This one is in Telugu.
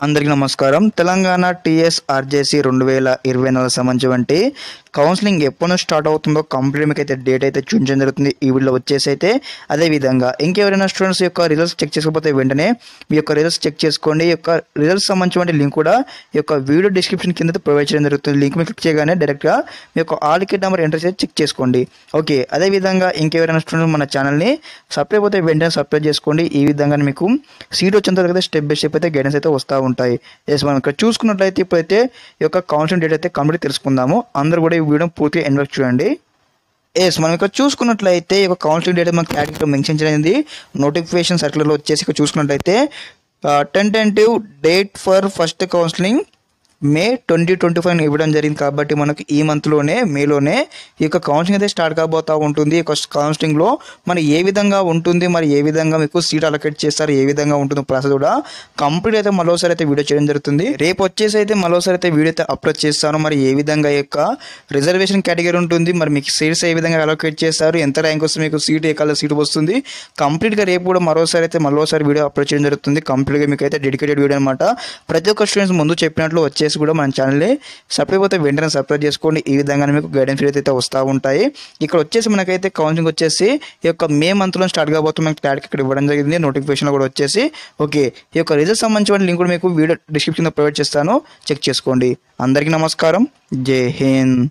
అందరికీ నమస్కారం. తెలంగాణ టీఎస్ఆర్జేసీ 2024 సంబంధించి కౌన్సిలింగ్ ఎప్పుడు స్టార్ట్ అవుతుందో కంప్లీట్ మీకు అయితే డేట్ అయితే చూపించడం జరుగుతుంది. ఈ వీడియోలో వచ్చేసి అయితే అదేవిధంగా ఇంకెవరైనా స్టూడెంట్స్ యొక్క రిజల్ట్స్ చెక్ చేసుకోకపోతే వెంటనే మీ యొక్క రిజల్ట్స్ చెక్ చేసుకోండి. ఈ యొక్క రిజల్ట్స్ సంబంధించిన లింక్ కూడా ఈ యొక్క వీడియో డిస్క్రిప్షన్ కింద ప్రొవైడ్ చేయడం జరుగుతుంది. లింక్ మీద క్లిక్ చేయగానే డైరెక్ట్గా మీ యొక్క ఆల్ టికెట్ నెంబర్ ఎంటర్ చేసి చెక్ చేసుకోండి. ఓకే, అదేవిధంగా ఇంకెవరైనా స్టూడెంట్స్ మన ఛానల్ని సబ్స్క్రైబ్ అయితే వెంటనే సబ్స్క్రైబ్ చేసుకోండి. ఈ విధంగా మీకు సీట్ వచ్చేంత వరకు అయితే స్టెప్ బై స్టెప్ అయితే గైడెన్స్ అయితే వస్తూ ఉంటాయి. మనం ఇక్కడ చూసుకున్నట్లయితే ఇప్పుడైతే ఈ యొక్క కౌన్సిలింగ్ డేట్ అయితే కంప్లీట్ తెలుసుకుందాము. అందరూ కూడా ఈ వీడియో పూర్తిగా ఎండ్ వరకు చూడండి. మనం ఇక్కడ చూసుకున్నట్లయితే ఈ యొక్క కౌన్సిలింగ్ డేట్ మనకి క్లారిటీగా మెన్షన్ చేయండి. నోటిఫికేషన్ సర్క్యులర్లో వచ్చేసి ఇక్కడ చూసుకున్నట్లయితే tentative date for first counselling May 2025 ఇవ్వడం జరిగింది. కాబట్టి మనకు ఈ మంత్లోనే మేలోనే ఈ యొక్క కౌన్సిలింగ్ అయితే స్టార్ట్ కాబోతూ ఉంటుంది. ఈ యొక్క కౌన్సిలింగ్లో మరి ఏ విధంగా ఉంటుంది, మరి ఏ విధంగా మీకు సీట్ అలొకేట్ చేస్తారు, ఏ విధంగా ఉంటుందో ప్రాసెస్ కూడా కంప్లీట్ అయితే మరోసారి అయితే వీడియో చేయడం జరుగుతుంది. రేపు వచ్చేసి అయితే మరోసారి అయితే వీడియో అయితే అప్లోడ్ చేస్తాను. మరి ఏ విధంగా ఈ యొక్క రిజర్వేషన్ కేటగిరీ ఉంటుంది, మరి మీకు సీట్స్ ఏ విధంగా అలొకేట్ చేస్తారు, ఎంత ర్యాంక్ వస్తుంది, మీకు సీట్ ఏ కలర్ సీట్ వస్తుంది, కంప్లీట్గా రేపు కూడా మరోసారి వీడియో అప్లోడ్ చేయడం జరుగుతుంది. కంప్లీట్గా మీకు అయితే డెడికేటెడ్ వీడియో అనమాట. ప్రతి ఒక్క స్టూడెంట్స్ ముందు చెప్పినట్లు వచ్చేసి కూడా మన ఛానల్ని సబ్స్క్రైబ్ అయితే వెంటనే సబ్స్క్రైబ్ చేసుకోండి. ఈ విధంగా మీకు గైడెన్స్ అయితే వస్తూ ఉంటాయి. ఇక్కడ వచ్చేసి మనకైతే కౌన్సిలింగ్ వచ్చేసి ఈ యొక్క మే మంత్లో స్టార్ట్ కాబోతుంది. మనకి క్లారిటీ ఇక్కడ ఇవ్వడం జరిగింది. నోటిఫికేషన్లో కూడా వచ్చేసి ఓకే, ఈ యొక్క రిజల్ట్ సంబంధించిన లింక్ కూడా మీకు వీడియో డిస్క్రిప్షన్లో ప్రొవైడ్ చేస్తాను, చెక్ చేసుకోండి. అందరికీ నమస్కారం. జై హింద్.